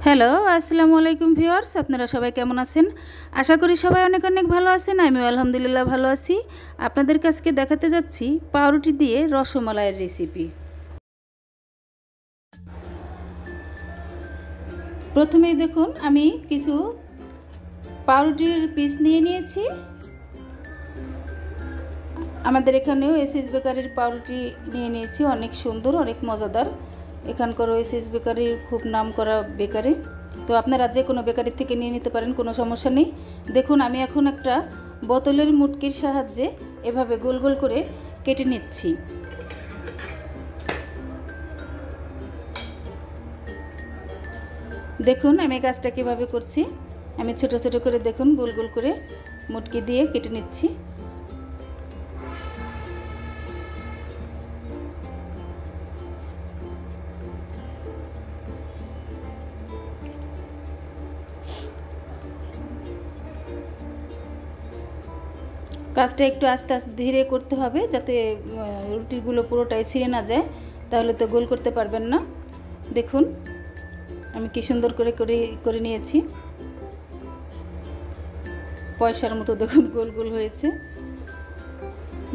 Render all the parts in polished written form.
Hello, আসসালামু আলাইকুম viewers. আপনারা সবাই কেমন আছেন? আশা করি সবাই অনেক অনেক ভালো আছেন। আমিও আলহামদুলিল্লাহ ভালো আছি। আপনাদের কাছে দেখাতে যাচ্ছি পাউরুটি দিয়ে রসমালাইয়ের রেসিপি। প্রথমেই দেখুন আমি কিছু পাউরুটির পিস নিয়ে নিয়েছি। আমাদের এখানেও এসএস বেকারির পাউরুটি নিয়ে নিয়েছি, অনেক সুন্দর, অনেক মজাদার। এখানকার এসএস বেকারির খুব নাম করা বেকারি, তো আপনারা যে কোনো বেকারি থেকে নিয়ে নিতে পারেন, কোনো সমস্যা নেই। দেখুন আমি এখন একটা বোতলের মুটকির সাহায্যে এভাবে গোল গোল করে কেটে নিচ্ছি। দেখুন আমি কাজটা কীভাবে করছি। আমি ছোট ছোট করে দেখুন গোল গোল করে মুটকি দিয়ে কেটে নিচ্ছি। কাজটা একটু আস্তে আস্তে ধীরে করতে হবে, যাতে রুটিগুলো পুরোটাই ছিঁড়ে না যায়, তাহলে তো গোল করতে পারবেন না। দেখুন আমি কি সুন্দর করে করে নিয়েছি, পয়সার মতো দেখুন গোল গোল হয়েছে।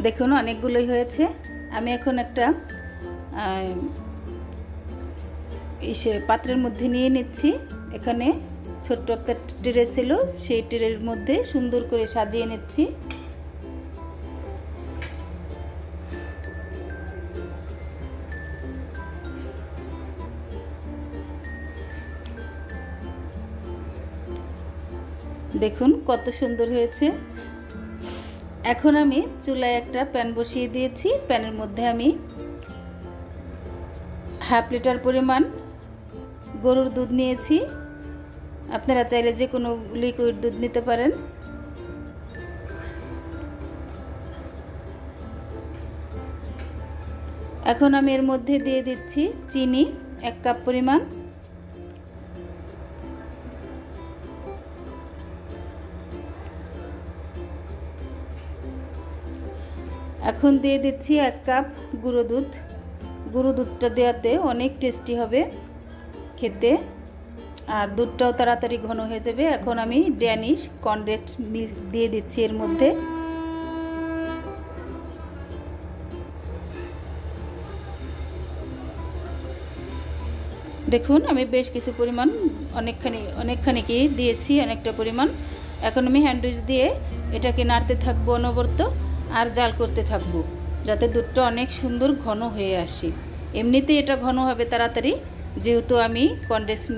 দেখুন অনেকগুলোই হয়েছে। আমি এখন একটা পাত্রের মধ্যে নিয়ে নিচ্ছি। এখানে ছোট্ট একটা ট্রে ছিল, সেই ট্রের মধ্যে সুন্দর করে সাজিয়ে নিচ্ছি। দেখুন কত সুন্দর হয়েছে। এখন আমি চুলায় একটা প্যান বসিয়ে দিয়েছি। প্যানের মধ্যে আমি হাফ লিটার পরিমাণ গরুর দুধ নিয়েছি। আপনারা চাইলে যে কোনো লিকুইড দুধ নিতে পারেন। এখন আমি এর মধ্যে দিয়ে দিচ্ছি চিনি 1 কাপ পরিমাণ। এখন দিয়ে দিচ্ছি 1 কাপ গুঁড়ো দুধ। গুঁড়ো দুধটা দেওয়াতে অনেক টেস্টি হবে খেতে, আর দুধটাও তাড়াতাড়ি ঘন হয়ে যাবে। এখন আমি ড্যানিশ কনডেন্সড মিল্ক দিয়ে দিচ্ছি এর মধ্যে। দেখুন আমি বেশ কিছু পরিমাণ অনেকখানি দিয়েছি, অনেকটা পরিমাণ। এখন আমি হ্যান্ডউইচ দিয়ে এটাকে নাড়তে থাকবো অনবরত, আর জাল করতে থাকবো, যাতে দুধটা অনেক সুন্দর ঘন হয়ে আসে। এমনিতেই এটা ঘন হবে তাড়াতাড়ি, যেহেতু আমি কনডেন্সড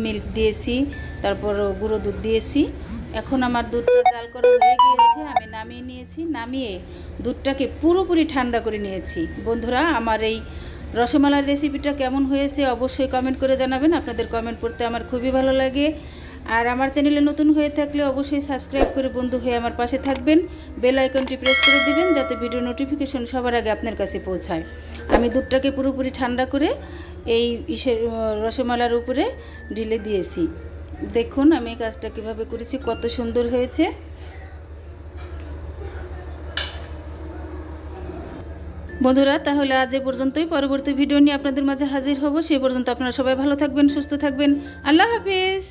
মিল্ক দিয়েছি, তারপর গুঁড়ো দুধ দিয়েছি। এখন আমার দুধটা জাল করা হয়ে গিয়েছে, আমি নামিয়ে নিয়েছি। নামিয়ে দুধটাকে পুরোপুরি ঠান্ডা করে নিয়েছি। বন্ধুরা, আমার এই রসমালাইয়ের রেসিপিটা কেমন হয়েছে অবশ্যই কমেন্ট করে জানাবেন। আপনাদের কমেন্ট পড়তে আমার খুবই ভালো লাগে। আর আমার চ্যানেলে নতুন হয়ে থাকলে অবশ্যই সাবস্ক্রাইব করে বন্ধু হয়ে আমার পাশে থাকবেন। বেল আইকনটি প্রেস করে দিবেন, যাতে ভিডিও নোটিফিকেশন সবার আগে আপনার কাছে পৌঁছায়। আমি দুধটাকে পুরোপুরি ঠান্ডা করে এই রসমালাইয়ের উপরে ঢেলে দিয়েছি। দেখুন আমি কাজটা কিভাবে করেছি, কত সুন্দর হয়েছে। বন্ধুরা, তাহলে আজ এ পর্যন্তই। পরবর্তী ভিডিও নিয়ে আপনাদের মাঝে হাজির হব। সে পর্যন্ত আপনারা সবাই ভালো থাকবেন, সুস্থ থাকবেন। আল্লাহ হাফেজ।